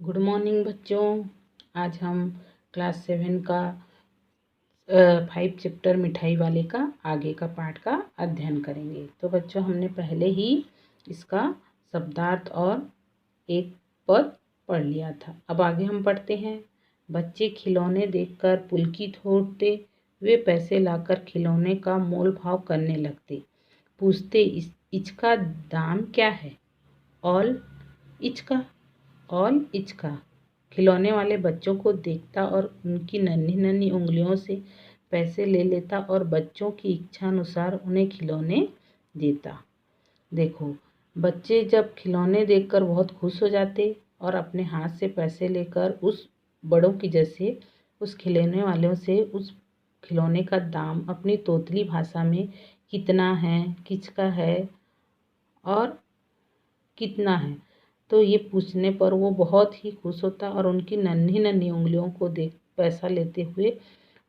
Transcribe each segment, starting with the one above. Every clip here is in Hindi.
गुड मॉर्निंग बच्चों। आज हम क्लास 7 का 5 चैप्टर मिठाई वाले का आगे का पाठ का अध्ययन करेंगे। तो बच्चों, हमने पहले ही इसका शब्दार्थ और एक पद पढ़ लिया था। अब आगे हम पढ़ते हैं। बच्चे खिलौने देखकर पुलकित होते, वे पैसे लाकर खिलौने का मोल भाव करने लगते। पूछते, इसका दाम क्या है? ऑल इचका। ऑल इचका। खिलौने वाले बच्चों को देखता और उनकी नन्ही नन्ही उंगलियों से पैसे ले लेता और बच्चों की इच्छा अनुसार उन्हें खिलौने देता। देखो, बच्चे जब खिलौने देखकर बहुत खुश हो जाते और अपने हाथ से पैसे लेकर उस बड़ों की जैसे उस खिलौने वालों से उस खिलौने का दाम अपनी तोतली भाषा में कितना है, किसका है और कितना है, तो ये पूछने पर वो बहुत ही खुश होता और उनकी नन्ही नन्ही उंगलियों को देख पैसा लेते हुए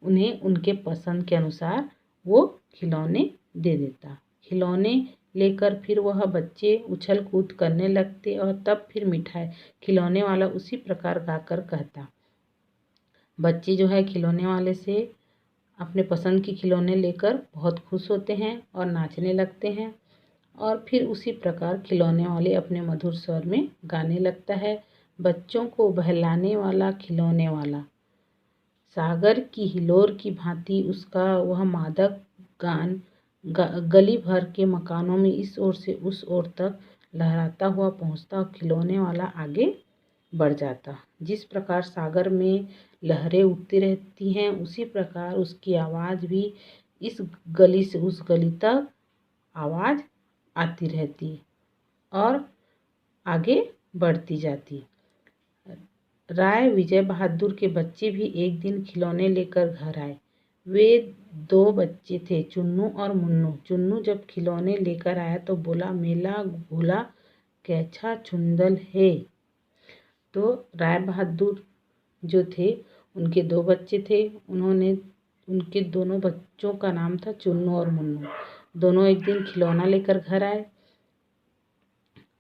उन्हें उनके पसंद के अनुसार वो खिलौने दे देता। खिलौने लेकर फिर वह बच्चे उछल कूद करने लगते और तब फिर मिठाई खिलौने वाला उसी प्रकार गाकर कहता। बच्चे जो है खिलौने वाले से अपने पसंद के खिलौने लेकर बहुत खुश होते हैं और नाचने लगते हैं और फिर उसी प्रकार खिलौने वाले अपने मधुर स्वर में गाने लगता है। बच्चों को बहलाने वाला खिलौने वाला, सागर की हिलोर की भांति उसका वह मादक गान गली भर के मकानों में इस ओर से उस ओर तक लहराता हुआ पहुंचता और खिलौने वाला आगे बढ़ जाता। जिस प्रकार सागर में लहरें उठती रहती हैं, उसी प्रकार उसकी आवाज़ भी इस गली से उस गली तक आवाज़ आती रहती और आगे बढ़ती जाती। राय विजय बहादुर के बच्चे भी एक दिन खिलौने लेकर घर आए। वे 2 बच्चे थे, चुन्नू और मुन्नू। चुन्नू जब खिलौने लेकर आया तो बोला, मेला घोला कैसा सुंदर है। तो राय बहादुर जो थे, उनके 2 बच्चे थे। उनके दोनों बच्चों का नाम था चुन्नू और मुन्नू। दोनों एक दिन खिलौना लेकर घर आए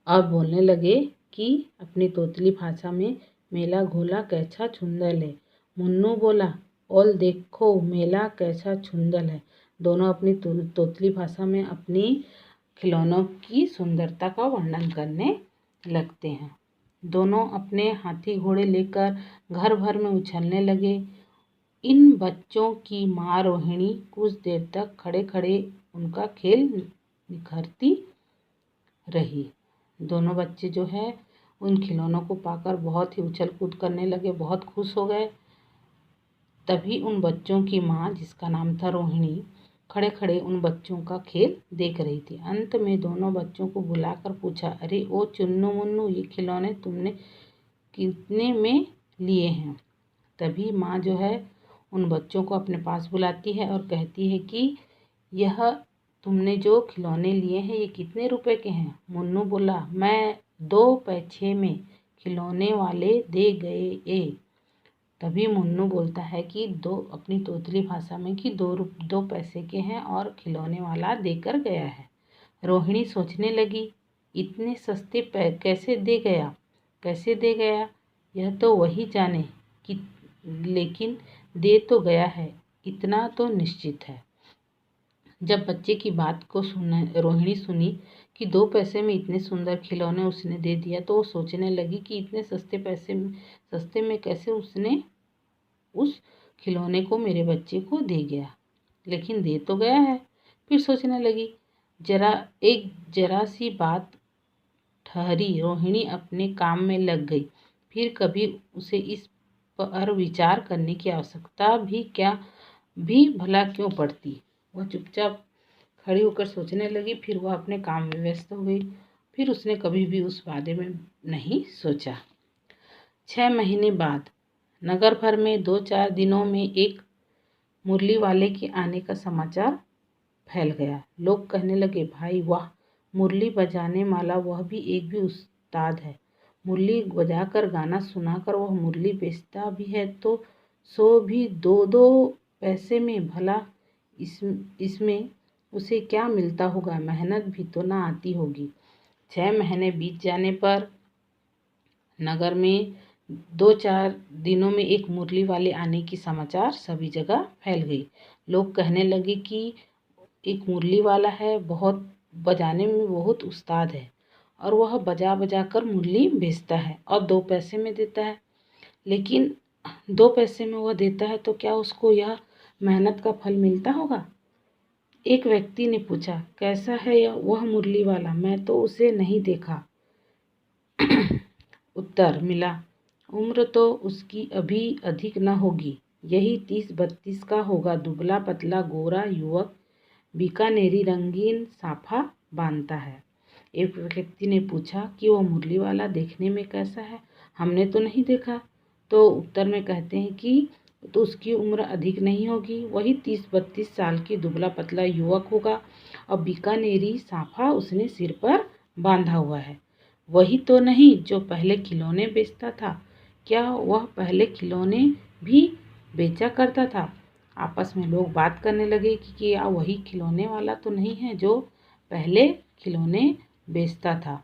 और बोलने लगे कि अपनी तोतली भाषा में, मेला घोला कैसा सुंदर है। मुन्नू बोला, ओल देखो मेला कैसा सुंदर है। दोनों अपनी तोतली भाषा में अपनी खिलौनों की सुंदरता का वर्णन करने लगते हैं। दोनों अपने हाथी घोड़े लेकर घर भर में उछलने लगे। इन बच्चों की माँ रोहिणी कुछ देर तक खड़े खड़े उनका खेल निखारती रही। दोनों बच्चे जो है उन खिलौनों को पाकर बहुत ही उछल कूद करने लगे, बहुत खुश हो गए। तभी उन बच्चों की माँ, जिसका नाम था रोहिणी, खड़े खड़े उन बच्चों का खेल देख रही थी। अंत में दोनों बच्चों को बुलाकर पूछा, अरे ओ चुन्नू मुन्नू, ये खिलौने तुमने कितने में लिए हैं? तभी माँ जो है उन बच्चों को अपने पास बुलाती है और कहती है कि यह तुमने जो खिलौने लिए हैं ये कितने रुपए के हैं? मुन्नू बोला, मैं 2 पैसे में खिलौने वाले दे गए ए। तभी मुन्नू बोलता है कि अपनी तोतली भाषा में कि 2 पैसे के हैं और खिलौने वाला देकर गया है। रोहिणी सोचने लगी, इतने सस्ते कैसे दे गया, यह तो वही जाने कि, लेकिन दे तो गया है, इतना तो निश्चित है। जब बच्चे की बात को रोहिणी सुनी कि 2 पैसे में इतने सुंदर खिलौने उसने दे दिया, तो वो सोचने लगी कि इतने सस्ते में कैसे उसने उस खिलौने को मेरे बच्चे को दे गया, लेकिन दे तो गया है। फिर सोचने लगी, जरा सी बात ठहरी। रोहिणी अपने काम में लग गई। फिर कभी उसे इस पर विचार करने की आवश्यकता भी भला क्यों पड़ती। वह चुपचाप खड़ी होकर सोचने लगी। फिर वह अपने काम में व्यस्त हो गई। फिर उसने कभी भी उस बारे में नहीं सोचा। 6 महीने बाद नगर भर में 2-4 दिनों में एक मुरली वाले के आने का समाचार फैल गया। लोग कहने लगे, भाई वाह, मुरली बजाने वाला वह भी एक भी उस्ताद है। मुरली बजाकर गाना सुनाकर वह मुरली बेचता भी है, तो सो भी 2-2 पैसे में। भला इसमें उसे क्या मिलता होगा? मेहनत भी तो ना आती होगी। 6 महीने बीत जाने पर नगर में 2-4 दिनों में एक मुरली वाले आने की समाचार सभी जगह फैल गई। लोग कहने लगे कि एक मुरली वाला है, बहुत बजाने में बहुत उस्ताद है और वह बजा बजा कर मुरली बेचता है और 2 पैसे में देता है। लेकिन 2 पैसे में वह देता है तो क्या उसको यह मेहनत का फल मिलता होगा? एक व्यक्ति ने पूछा, कैसा है वह मुरली वाला? मैं तो उसे नहीं देखा। उत्तर मिला, उम्र तो उसकी अभी अधिक न होगी, यही 30-32 का होगा। दुबला पतला गोरा युवक, बीकानेरी रंगीन साफा बांधता है। एक व्यक्ति ने पूछा कि वह मुरली वाला देखने में कैसा है? हमने तो नहीं देखा। तो उत्तर में कहते हैं कि तो उसकी उम्र अधिक नहीं होगी, वही 30-32 साल की दुबला पतला युवक होगा और बीकानेरी साफा उसने सिर पर बांधा हुआ है। वही तो नहीं जो पहले खिलौने बेचता था? क्या वह पहले खिलौने भी बेचा करता था? आपस में लोग बात करने लगे कि क्या वही खिलौने वाला तो नहीं है जो पहले खिलौने बेचता था।